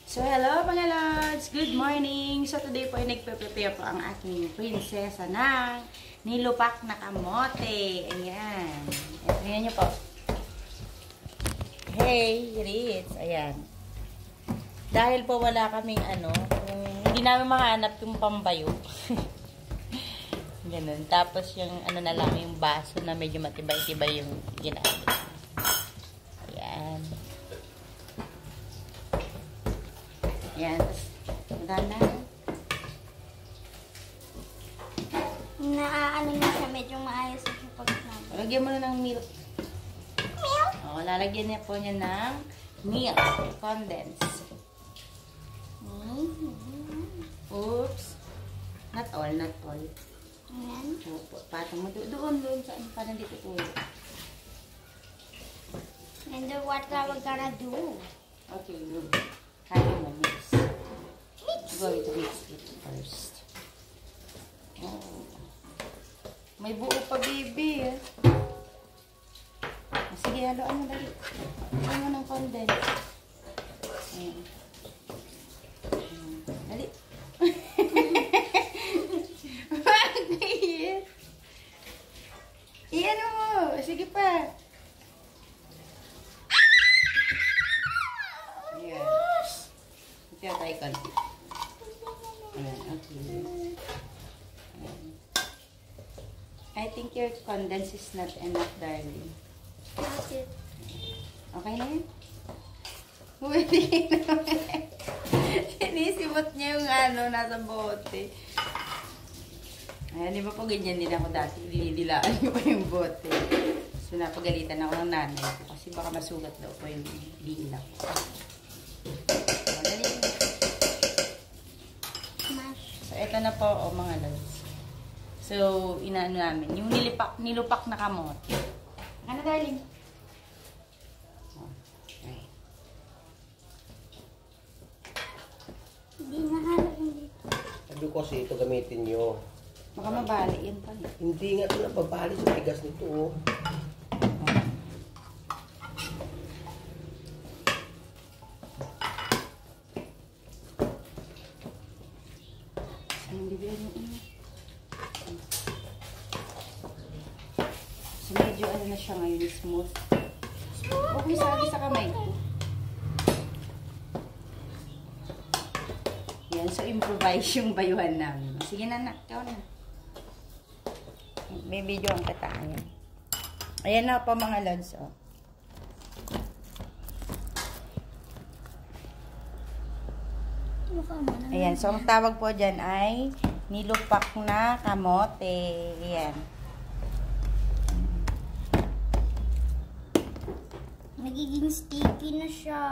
So, hello mga lods! Good morning! So, today po ay nagpe-prepare po ang aking prinsesa ng nilupak na kamote. Ayan. Tingnan nyo po. Hey, Ritz! Ayan. Dahil po wala kaming hindi namin makahanap yung pambayo. Ganun. Tapos yung na lang, yung baso na medyo matibay-tibay yung ginamit. Ayan. Ayan. Tapos, Naaano na siya, medyo maayos siya pag-snap. lagyan mo na ng milk. Milk? O, lalagyan niya po niya ng milk. Condense. Oops. Not all, not all. Ayan. Opo, patong mo doon saan pa nandito tulo. And then what are we gonna do? Okay, good. Kaya mo mix. Going to mix it first. Oh. May buo pa, baby. Sige, haluan mo dali. Haluan mo ng condense. Ayan. Dali. Bakit? Iyan mo. Sige pa. Ayan. Ito yung tayo konti. Ayan, okay. Ayan. I think your condense is not enough, darling. That's it. Okay na yun? Pwede naman. Sinisimot niya yung nasa bote. Ayan, di ba po ganyan din ako dati? Dinidilaan ko pa yung bote. So, napagalitan ako ng nanay ko kasi baka masugat daw po yung dila ko. Madali. Smash. So, ito na po, mga lods. So, inaano namin. Yung nilupak na kamote. Ano, darling? Okay. Hindi nahanap yung dito. Sabi ko kasi ito gamitin nyo. Baka mabali yan pa. Hindi nga ito nababali sa tigas nito. Oh. Anong bibigyan mo ina? So, medyo na siya ngayon, smooth. Okay, sabi sa kamay ko. Yan, so improvise yung bayuhan namin. Sige na, ikaw na. May video ang kataan yan. Ayan na po mga lods, oh. Ayan, so ang tawag po dyan ay nilupak na kamote. Ayan. Nagiging sticky na siya.